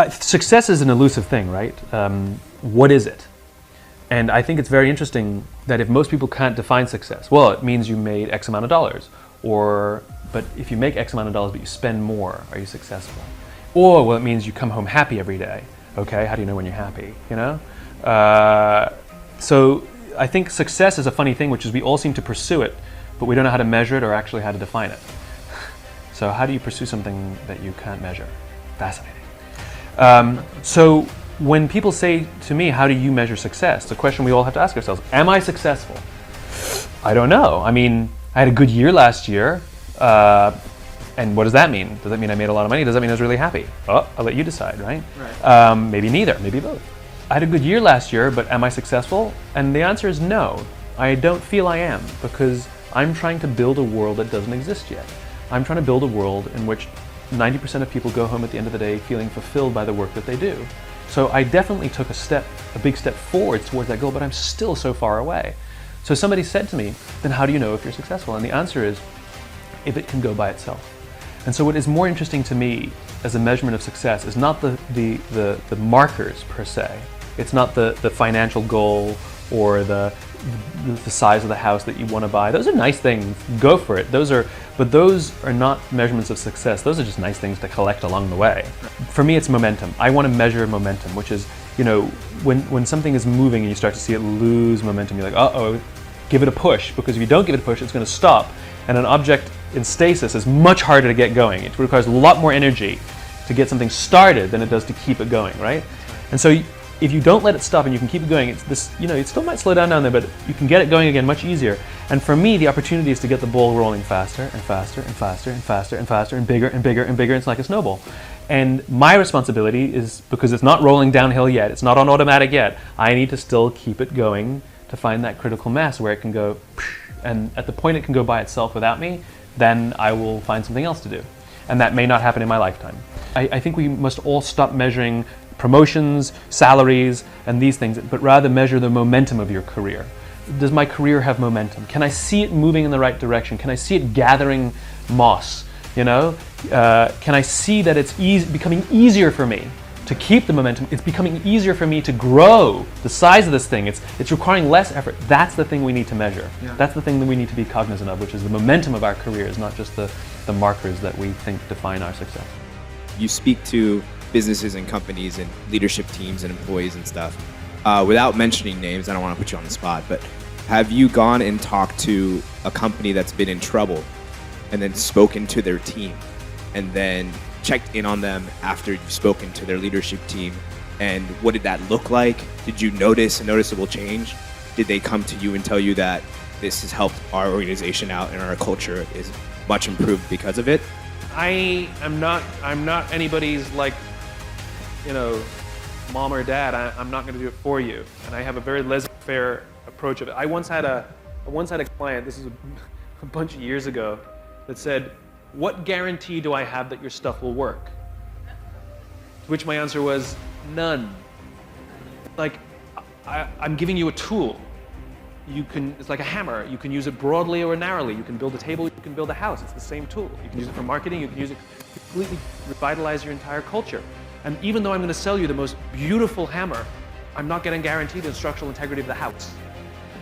success is an elusive thing, right? What is it? And I think it's very interesting that if most people can't define success, well, it means you made X amount of dollars. But if you make X amount of dollars but you spend more, are you successful? Or, well, it means you come home happy every day. Okay, how do you know when you're happy, you know? So I think success is a funny thing, which is we all seem to pursue it, but we don't know how to measure it or actually how to define it. So how do you pursue something that you can't measure? Fascinating. So when people say to me, how do you measure success? The question we all have to ask ourselves, am I successful? I don't know. I mean, I had a good year last year. And what does that mean? Does that mean I made a lot of money? Does that mean I was really happy? Oh, I'll let you decide, right? Maybe neither, maybe both. I had a good year last year, but am I successful? And the answer is no. I don't feel I am, because I'm trying to build a world that doesn't exist yet. I'm trying to build a world in which 90% of people go home at the end of the day feeling fulfilled by the work that they do. So I definitely took a big step forward towards that goal, but I'm still so far away. So somebody said to me, then how do you know if you're successful? And the answer is, if it can go by itself. And so what is more interesting to me as a measurement of success is not the markers per se. It's not the financial goal or the size of the house that you want to buy. Those are nice things, go for it. But those are not measurements of success. Those are just nice things to collect along the way. For me, it's momentum. I want to measure momentum, which is, you know, when something is moving and you start to see it lose momentum, you're like, uh-oh, give it a push, because if you don't give it a push, it's going to stop. And an object in stasis is much harder to get going. It requires a lot more energy to get something started than it does to keep it going, right? And so if you don't let it stop and you can keep it going, it's this, you know, it still might slow down there, but you can get it going again much easier. And for me, the opportunity is to get the ball rolling faster and faster and faster and faster and faster and bigger and bigger and bigger. It's like a snowball. And my responsibility is, because it's not rolling downhill yet, it's not on automatic yet, I need to still keep it going to find that critical mass where it can go, and at the point it can go by itself without me, then I will find something else to do. And that may not happen in my lifetime. I think we must all stop measuring promotions, salaries, and these things, but rather measure the momentum of your career. Does my career have momentum? Can I see it moving in the right direction? Can I see it gathering moss? You know, can I see that it's becoming easier for me to keep the momentum? It's becoming easier for me to grow the size of this thing. It's requiring less effort. That's the thing we need to measure. Yeah. That's the thing that we need to be cognizant of, which is the momentum of our careers, not just the markers that we think define our success. You speak to businesses and companies and leadership teams and employees and stuff. Without mentioning names, I don't want to put you on the spot, but have you gone and talked to a company that's been in trouble and then spoken to their team and then checked in on them after you've spoken to their leadership team? And what did that look like? Did you notice a noticeable change? Did they come to you and tell you that this has helped our organization out and our culture is much improved because of it? I'm not anybody's, like, you know, mom or dad. I'm not going to do it for you. And I have a very laissez-faire approach of it. I once had a client, this is a bunch of years ago, that said, what guarantee do I have that your stuff will work? To which my answer was, none. Like, I'm giving you a tool. It's like a hammer. You can use it broadly or narrowly. You can build a table, you can build a house. It's the same tool. You can use it for marketing, you can use it to completely revitalize your entire culture. And even though I'm going to sell you the most beautiful hammer, I'm not going to guarantee the structural integrity of the house,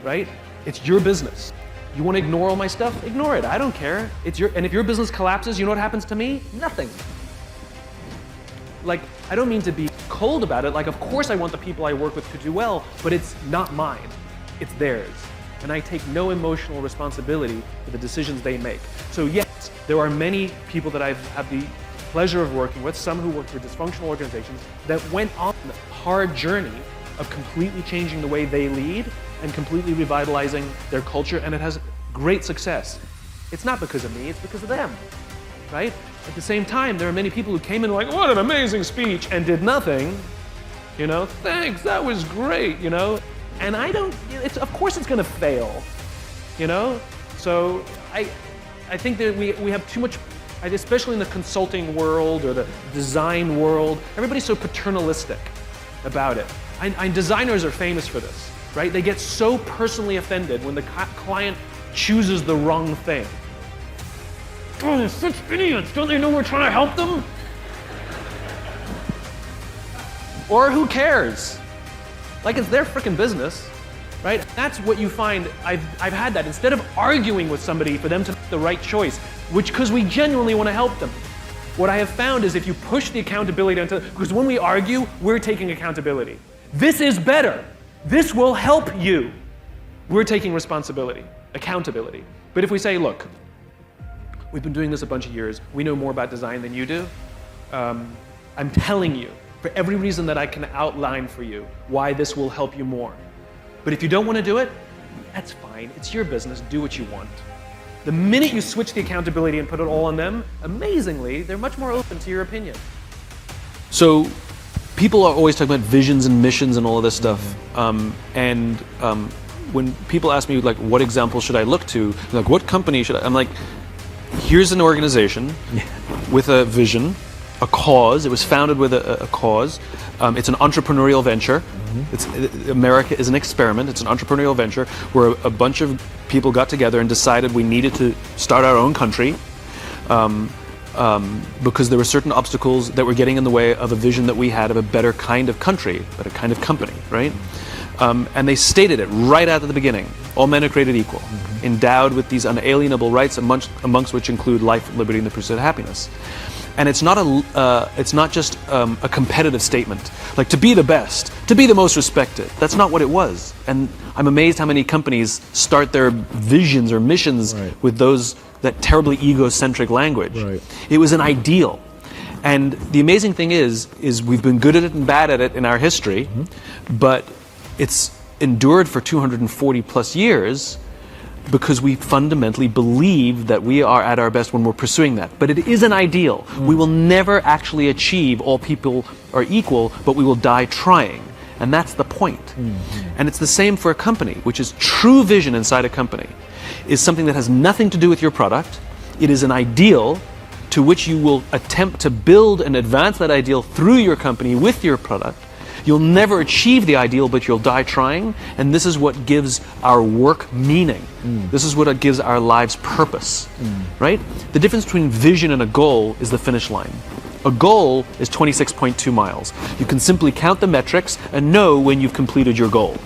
right? It's your business. You want to ignore all my stuff? Ignore it. I don't care. And if your business collapses, you know what happens to me? Nothing. Like, I don't mean to be cold about it. Like, of course I want the people I work with to do well, but it's not mine. It's theirs. And I take no emotional responsibility for the decisions they make. So yes, there are many people that I've had the pleasure of working with, some who work for dysfunctional organizations, that went on a hard journey of completely changing the way they lead and completely revitalizing their culture, and it has great success. It's not because of me, it's because of them, right? At the same time, there are many people who came in like, what an amazing speech, and did nothing. You know, thanks, that was great, you know? And of course it's gonna fail, you know? So I think that we have too much, especially in the consulting world or the design world, everybody's so paternalistic about it. And designers are famous for this, right? They get so personally offended when the client chooses the wrong thing. Oh, they're such idiots. Don't they know we're trying to help them? Or who cares? Like, it's their freaking business, right? That's what you find. I've had that. Instead of arguing with somebody for them to make the right choice, because we genuinely want to help them, what I have found is if you push the accountability onto, because when we argue, we're taking accountability. This is better. This will help you. We're taking responsibility, accountability. But if we say, look, we've been doing this a bunch of years, we know more about design than you do, I'm telling you, for every reason that I can outline for you, why this will help you more. But if you don't want to do it, that's fine. It's your business. Do what you want. The minute you switch the accountability and put it all on them, amazingly, they're much more open to your opinion. So people are always talking about visions and missions and all of this stuff. When people ask me, like, what example should I look to? Like, what company should I? I'm like, here's an organization with a vision, a cause. It was founded with a cause. It's an entrepreneurial venture. America is an experiment. It's an entrepreneurial venture where a bunch of people got together and decided we needed to start our own country because there were certain obstacles that were getting in the way of a vision that we had of a better kind of country, better kind of company, right? And they stated it right out of the beginning. All men are created equal, endowed with these unalienable rights, amongst which include life, liberty, and the pursuit of happiness. And it's not just a competitive statement, like to be the best, to be the most respected. That's not what it was. And I'm amazed how many companies start their visions or missions with that terribly egocentric language. It was an ideal. And the amazing thing is we've been good at it and bad at it in our history, but it's endured for 240 plus years because we fundamentally believe that we are at our best when we're pursuing that. But it is an ideal. We will never actually achieve all people are equal, but we will die trying. And that's the point. And it's the same for a company, which is true vision inside a company, is something that has nothing to do with your product. It is an ideal to which you will attempt to build and advance that ideal through your company with your product. You'll never achieve the ideal, but you'll die trying, and this is what gives our work meaning. This is what gives our lives purpose, right? The difference between vision and a goal is the finish line. A goal is 26.2 miles. You can simply count the metrics and know when you've completed your goal.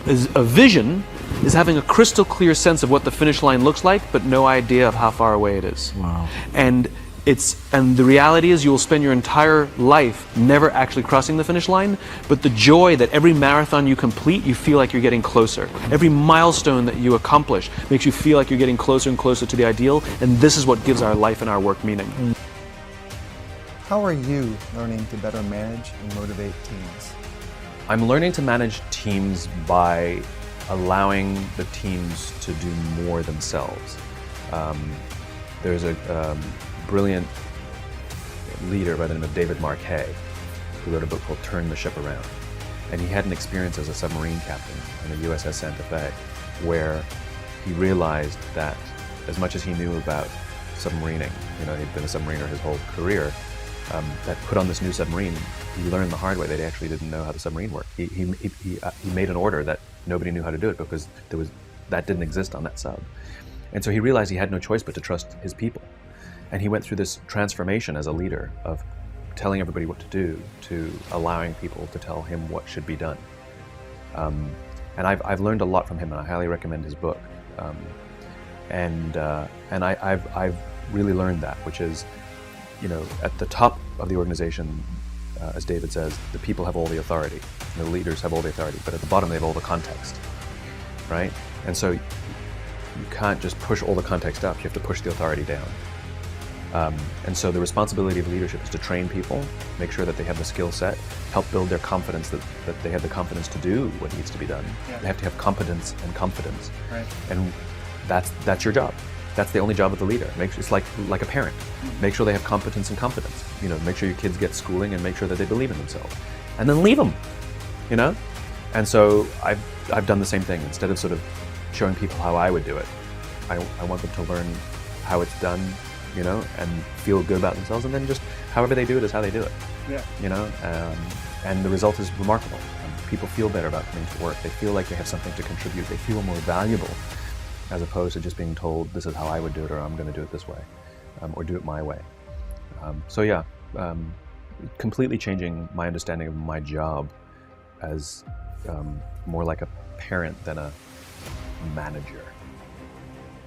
A vision is having a crystal clear sense of what the finish line looks like, but no idea of how far away it is. Wow. And the reality is you will spend your entire life never actually crossing the finish line, but the joy that every marathon you complete, you feel like you're getting closer. Every milestone that you accomplish makes you feel like you're getting closer and closer to the ideal, and this is what gives our life and our work meaning. How are you learning to better manage and motivate teams? I'm learning to manage teams by allowing the teams to do more themselves. There's a brilliant leader by the name of David Marquet who wrote a book called Turn the Ship Around. And he had an experience as a submarine captain on the U.S.S. Santa Fe where he realized that as much as he knew about submarining, he'd been a submariner his whole career, that put on this new submarine, he learned the hard way that he actually didn't know how the submarine worked. He made an order that nobody knew how to do it because that didn't exist on that sub. And so he realized he had no choice but to trust his people. And he went through this transformation as a leader of telling everybody what to do to allowing people to tell him what should be done. And I've learned a lot from him, and I highly recommend his book. And I've really learned that, which is, at the top of the organization, as David says, the people have all the authority, the leaders have all the authority, but at the bottom they have all the context, right? And so you can't just push all the context up, you have to push the authority down. And so the responsibility of leadership is to train people, make sure that they have the skill set, help build their confidence that they have the confidence to do what needs to be done. They have to have competence and confidence. Right. And that's your job. That's the only job of the leader. It's like a parent. Make sure they have competence and confidence. Make sure your kids get schooling and make sure that they believe in themselves. And then leave them, And so I've done the same thing. Instead of sort of showing people how I would do it, I want them to learn how it's done, and feel good about themselves, and then just however they do it is how they do it. And the result is remarkable. People feel better about coming to work. They feel like they have something to contribute. They feel more valuable, as opposed to just being told this is how I would do it, or I'm going to do it this way, or do it my way. completely changing my understanding of my job as more like a parent than a manager.